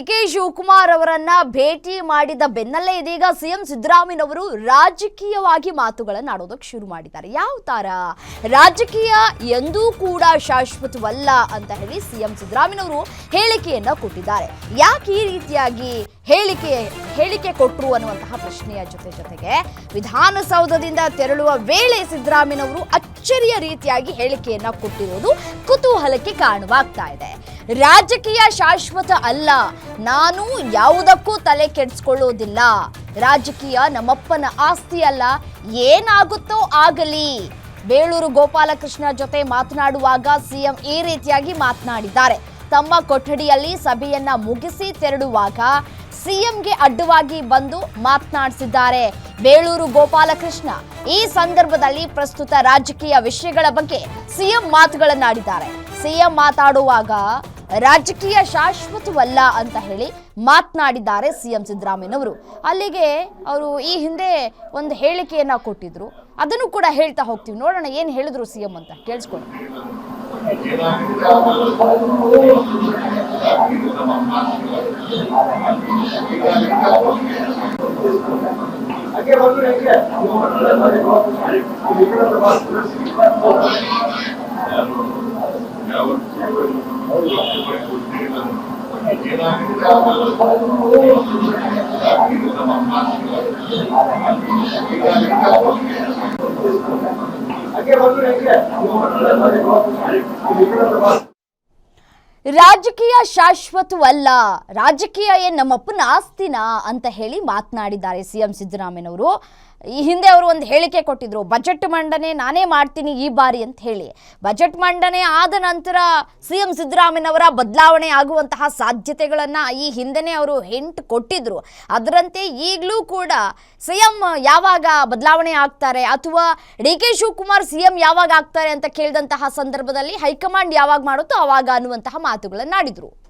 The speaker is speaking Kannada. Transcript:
ಡಿಕೆ ಶಿವಕುಮಾರ್ ಅವರನ್ನ ಭೇಟಿ ಮಾಡಿದ ಬೆನ್ನಲ್ಲೇ ಇದೀಗ ಸಿಎಂ ಸಿದ್ದರಾಮಯ್ಯನವರು ರಾಜಕೀಯವಾಗಿ ಮಾತುಗಳನ್ನು ಆಡೋದಕ್ಕೆ ಶುರು ಮಾಡಿದ್ದಾರೆ. ಯಾವ ತರ ರಾಜಕೀಯ ಎಂದೂ ಕೂಡ ಶಾಶ್ವತವಲ್ಲ ಅಂತ ಹೇಳಿ ಸಿಎಂ ಸಿದ್ದರಾಮಯ್ಯನವರು ಹೇಳಿಕೆಯನ್ನ ಕೊಟ್ಟಿದ್ದಾರೆ. ಯಾಕೆ ಈ ರೀತಿಯಾಗಿ ಹೇಳಿಕೆ ಕೊಟ್ಟರು ಅನ್ನುವಂತಹ ಪ್ರಶ್ನೆಯ ಜೊತೆಗೆ ವಿಧಾನಸೌಧದಿಂದ ತೆರಳುವ ವೇಳೆ ಸಿದ್ದರಾಮಯ್ಯನವರು ಅಚ್ಚರಿಯ ರೀತಿಯಾಗಿ ಹೇಳಿಕೆಯನ್ನ ಕೊಟ್ಟಿರುವುದು ಕುತೂಹಲಕ್ಕೆ ಕಾರಣವಾಗ್ತಾ ಇದೆ. ರಾಜಕೀಯ ಶಾಶ್ವತ ಅಲ್ಲ, ನಾನು ಯಾವುದಕ್ಕೂ ತಲೆ ಕೆಡಿಸ್ಕೊಳ್ಳೋದಿಲ್ಲ, ರಾಜಕೀಯ ನಮ್ಮಪ್ಪನ ಆಸ್ತಿ ಅಲ್ಲ, ಏನಾಗುತ್ತೋ ಆಗಲಿ. ಬೇಳೂರು ಗೋಪಾಲಕೃಷ್ಣ ಜೊತೆ ಮಾತನಾಡುವಾಗ ಸಿಎಂ ಈ ರೀತಿಯಾಗಿ ಮಾತನಾಡಿದ್ದಾರೆ. ತಮ್ಮ ಕೊಠಡಿಯಲ್ಲಿ ಸಭೆಯನ್ನ ಮುಗಿಸಿ ತೆರಳುವಾಗ ಸಿಎಂಗೆ ಅಡ್ಡವಾಗಿ ಬಂದು ಮಾತನಾಡಿಸಿದ್ದಾರೆ ಬೇಳೂರು ಗೋಪಾಲಕೃಷ್ಣ. ಈ ಸಂದರ್ಭದಲ್ಲಿ ಪ್ರಸ್ತುತ ರಾಜಕೀಯ ವಿಷಯಗಳ ಬಗ್ಗೆ ಸಿಎಂ ಮಾತುಗಳನ್ನಾಡಿದ್ದಾರೆ. ಸಿಎಂ ಮಾತಾಡುವಾಗ ರಾಜಕೀಯ ಶಾಶ್ವತವಲ್ಲ ಅಂತ ಹೇಳಿ ಮಾತನಾಡಿದ್ದಾರೆ ಸಿಎಂ ಸಿದ್ದರಾಮಯ್ಯನವರು. ಅಲ್ಲಿಗೆ ಅವರು ಈ ಹಿಂದೆ ಒಂದು ಹೇಳಿಕೆಯನ್ನ ಕೊಟ್ಟಿದ್ರು, ಅದನ್ನು ಕೂಡ ಹೇಳ್ತಾ ಹೋಗ್ತೀವಿ. ನೋಡೋಣ ಏನು ಹೇಳಿದ್ರು ಸಿಎಂ ಅಂತ ಕೇಳಿಸ್ಕೊಳ್ಳಿ. ರಾಜಕೀಯ ಶಾಶ್ವತವಲ್ಲ, ರಾಜಕೀಯ ಏನ್ ನಮ್ಮಪ್ಪನ ಆಸ್ತಿನ ಅಂತ ಹೇಳಿ ಮಾತನಾಡಿದ್ದಾರೆ ಸಿಎಂ ಸಿದ್ದರಾಮಯ್ಯನವರು. ಈ ಹಿಂದೆ ಅವರು ಒಂದು ಹೇಳಿಕೆ ಕೊಟ್ಟಿದ್ರು, ಬಜೆಟ್ ಮಂಡನೆ ನಾನೇ ಮಾಡ್ತೀನಿ ಈ ಬಾರಿ ಅಂತ ಹೇಳಿ. ಬಜೆಟ್ ಮಂಡನೆ ಆದ ನಂತರ ಸಿಎಂ ಸಿದ್ದರಾಮಯ್ಯನವರ ಬದಲಾವಣೆ ಆಗುವಂತಹ ಸಾಧ್ಯತೆಗಳನ್ನು ಈ ಹಿಂದೆನೇ ಅವರು ಹಿಂಟ್ ಕೊಟ್ಟಿದ್ರು. ಅದರಂತೆ ಈಗಲೂ ಕೂಡ ಸಿಎಂ ಯಾವಾಗ ಬದಲಾವಣೆ ಆಗ್ತಾರೆ ಅಥವಾ ಡಿಕೆ ಶಿವಕುಮಾರ್ ಸಿಎಂ ಯಾವಾಗ ಆಗ್ತಾರೆ ಅಂತ ಕೇಳಿದಂತಹ ಸಂದರ್ಭದಲ್ಲಿ ಹೈಕಮಾಂಡ್ ಯಾವಾಗ ಮಾಡುತ್ತೋ ಆವಾಗ ಅನ್ನುವಂತಹ ಮಾತುಗಳನ್ನು ಆಡಿದ್ರು.